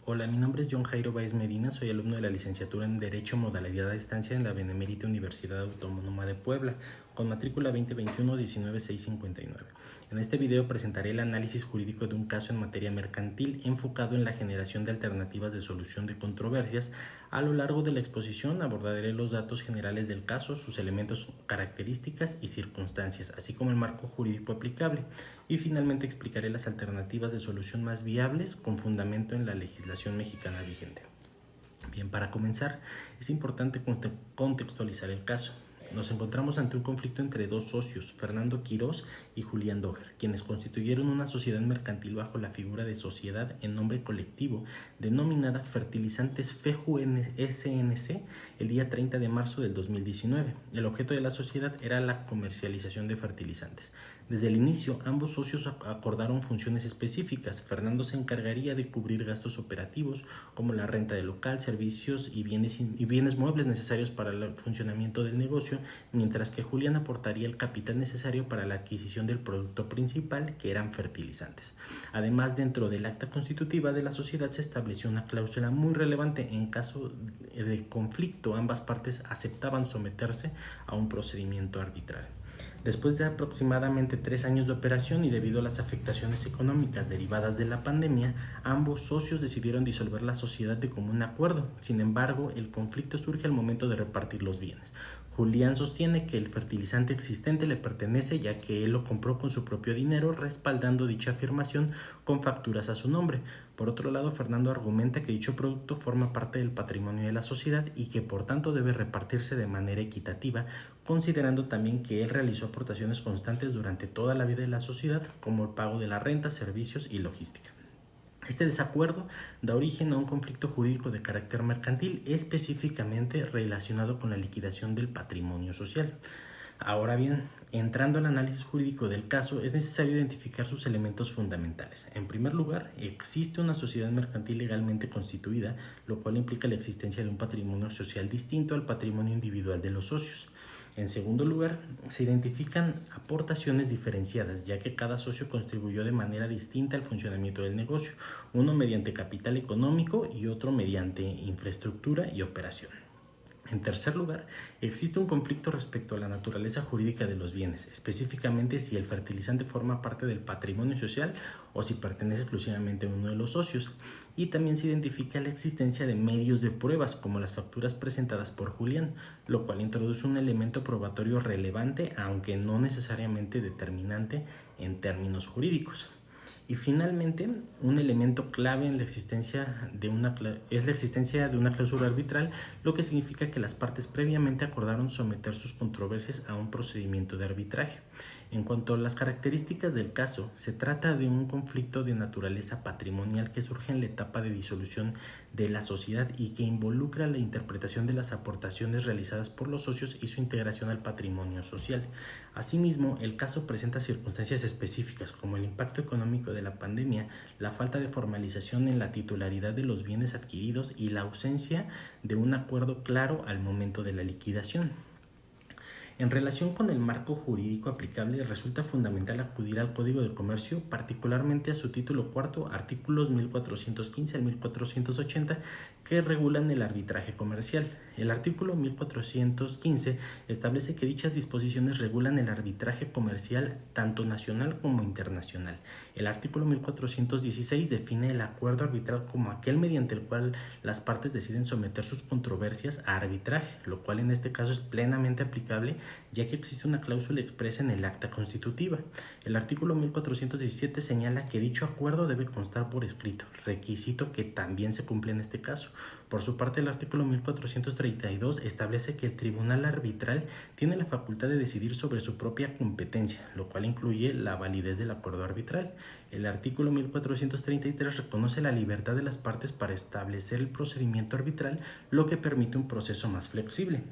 Hola, mi nombre es John Jairo Báez Medina, soy alumno de la licenciatura en Derecho modalidad a distancia en la Benemérita Universidad Autónoma de Puebla, con matrícula 2021-19659. En este video presentaré el análisis jurídico de un caso en materia mercantil enfocado en la generación de alternativas de solución de controversias. A lo largo de la exposición abordaré los datos generales del caso, sus elementos, características y circunstancias, así como el marco jurídico aplicable, y finalmente explicaré las alternativas de solución más viables con fundamento en la legislación mexicana vigente. Bien, para comenzar, es importante contextualizar el caso. Nos encontramos ante un conflicto entre dos socios, Fernando Quirós y Julián Doher, quienes constituyeron una sociedad mercantil bajo la figura de sociedad en nombre colectivo denominada Fertilizantes FEJU SNC el día 30 de marzo del 2019. El objeto de la sociedad era la comercialización de fertilizantes. Desde el inicio, ambos socios acordaron funciones específicas. Fernando se encargaría de cubrir gastos operativos como la renta del local, servicios y bienes muebles necesarios para el funcionamiento del negocio, mientras que Julián aportaría el capital necesario para la adquisición del producto principal, que eran fertilizantes. Además, dentro del acta constitutiva de la sociedad se estableció una cláusula muy relevante. En caso de conflicto, ambas partes aceptaban someterse a un procedimiento arbitral. Después de aproximadamente 3 años de operación y debido a las afectaciones económicas derivadas de la pandemia, ambos socios decidieron disolver la sociedad de común acuerdo. Sin embargo, el conflicto surge al momento de repartir los bienes. Julián sostiene que el fertilizante existente le pertenece, ya que él lo compró con su propio dinero, respaldando dicha afirmación con facturas a su nombre. Por otro lado, Fernando argumenta que dicho producto forma parte del patrimonio de la sociedad y que por tanto debe repartirse de manera equitativa, considerando también que él realizó aportaciones constantes durante toda la vida de la sociedad, como el pago de la renta, servicios y logística. Este desacuerdo da origen a un conflicto jurídico de carácter mercantil, específicamente relacionado con la liquidación del patrimonio social. Ahora bien, entrando al análisis jurídico del caso, es necesario identificar sus elementos fundamentales. En primer lugar, existe una sociedad mercantil legalmente constituida, lo cual implica la existencia de un patrimonio social distinto al patrimonio individual de los socios. En segundo lugar, se identifican aportaciones diferenciadas, ya que cada socio contribuyó de manera distinta al funcionamiento del negocio, uno mediante capital económico y otro mediante infraestructura y operación. En tercer lugar, existe un conflicto respecto a la naturaleza jurídica de los bienes, específicamente si el fertilizante forma parte del patrimonio social o si pertenece exclusivamente a uno de los socios. Y también se identifica la existencia de medios de pruebas, como las facturas presentadas por Julián, lo cual introduce un elemento probatorio relevante, aunque no necesariamente determinante en términos jurídicos. Y finalmente, un elemento clave en la existencia es la existencia de una cláusula arbitral, lo que significa que las partes previamente acordaron someter sus controversias a un procedimiento de arbitraje. En cuanto a las características del caso, se trata de un conflicto de naturaleza patrimonial que surge en la etapa de disolución de la sociedad y que involucra la interpretación de las aportaciones realizadas por los socios y su integración al patrimonio social. Asimismo, el caso presenta circunstancias específicas como el impacto económico de la pandemia, la falta de formalización en la titularidad de los bienes adquiridos y la ausencia de un acuerdo claro al momento de la liquidación. En relación con el marco jurídico aplicable, resulta fundamental acudir al Código de Comercio, particularmente a su título cuarto, artículos 1415 al 1480, que regulan el arbitraje comercial. El artículo 1415 establece que dichas disposiciones regulan el arbitraje comercial tanto nacional como internacional. El artículo 1416 define el acuerdo arbitral como aquel mediante el cual las partes deciden someter sus controversias a arbitraje, lo cual en este caso es plenamente aplicable, ya que existe una cláusula expresa en el acta constitutiva. El artículo 1417 señala que dicho acuerdo debe constar por escrito, requisito que también se cumple en este caso. Por su parte, el artículo 1432 establece que el tribunal arbitral tiene la facultad de decidir sobre su propia competencia, lo cual incluye la validez del acuerdo arbitral. El artículo 1433 reconoce la libertad de las partes para establecer el procedimiento arbitral, lo que permite un proceso más flexible.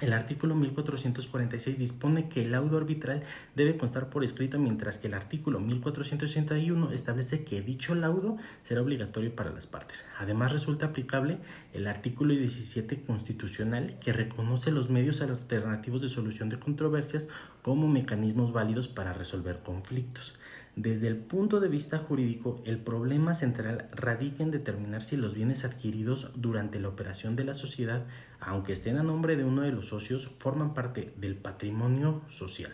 El artículo 1446 dispone que el laudo arbitral debe constar por escrito, mientras que el artículo 1461 establece que dicho laudo será obligatorio para las partes. Además, resulta aplicable el artículo 17 constitucional, que reconoce los medios alternativos de solución de controversias como mecanismos válidos para resolver conflictos. Desde el punto de vista jurídico, el problema central radica en determinar si los bienes adquiridos durante la operación de la sociedad, aunque estén a nombre de uno de los socios, forman parte del patrimonio social.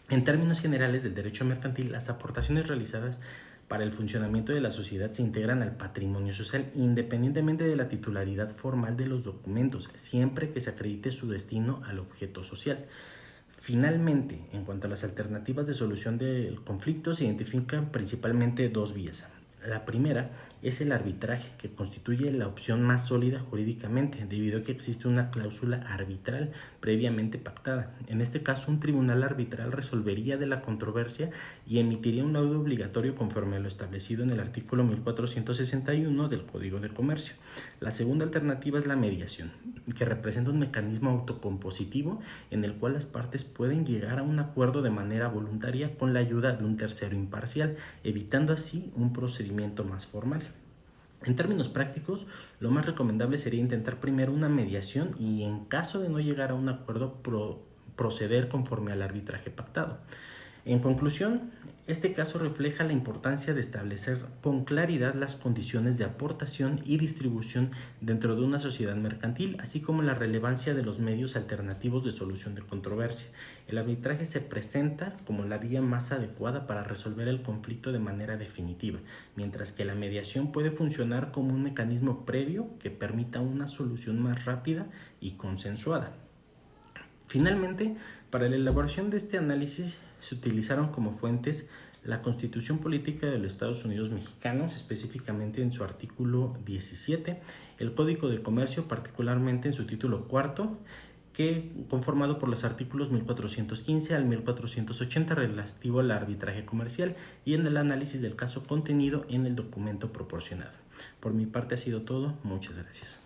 En términos generales del derecho mercantil, las aportaciones realizadas para el funcionamiento de la sociedad se integran al patrimonio social independientemente de la titularidad formal de los documentos, siempre que se acredite su destino al objeto social. Finalmente, en cuanto a las alternativas de solución del conflicto, se identifican principalmente dos vías. La primera es el arbitraje, que constituye la opción más sólida jurídicamente, debido a que existe una cláusula arbitral previamente pactada. En este caso, un tribunal arbitral resolvería de la controversia y emitiría un laudo obligatorio conforme a lo establecido en el artículo 1461 del Código de Comercio. La segunda alternativa es la mediación, que representa un mecanismo autocompositivo en el cual las partes pueden llegar a un acuerdo de manera voluntaria con la ayuda de un tercero imparcial, evitando así un procedimiento más formal. En términos prácticos, lo más recomendable sería intentar primero una mediación y, en caso de no llegar a un acuerdo, proceder conforme al arbitraje pactado. En conclusión, este caso refleja la importancia de establecer con claridad las condiciones de aportación y distribución dentro de una sociedad mercantil, así como la relevancia de los medios alternativos de solución de controversia. El arbitraje se presenta como la vía más adecuada para resolver el conflicto de manera definitiva, mientras que la mediación puede funcionar como un mecanismo previo que permita una solución más rápida y consensuada. Finalmente, para la elaboración de este análisis se utilizaron como fuentes la Constitución Política de los Estados Unidos Mexicanos, específicamente en su artículo 17, el Código de Comercio, particularmente en su título cuarto, que conformado por los artículos 1415 al 1480 relativo al arbitraje comercial, y en el análisis del caso contenido en el documento proporcionado. Por mi parte ha sido todo. Muchas gracias.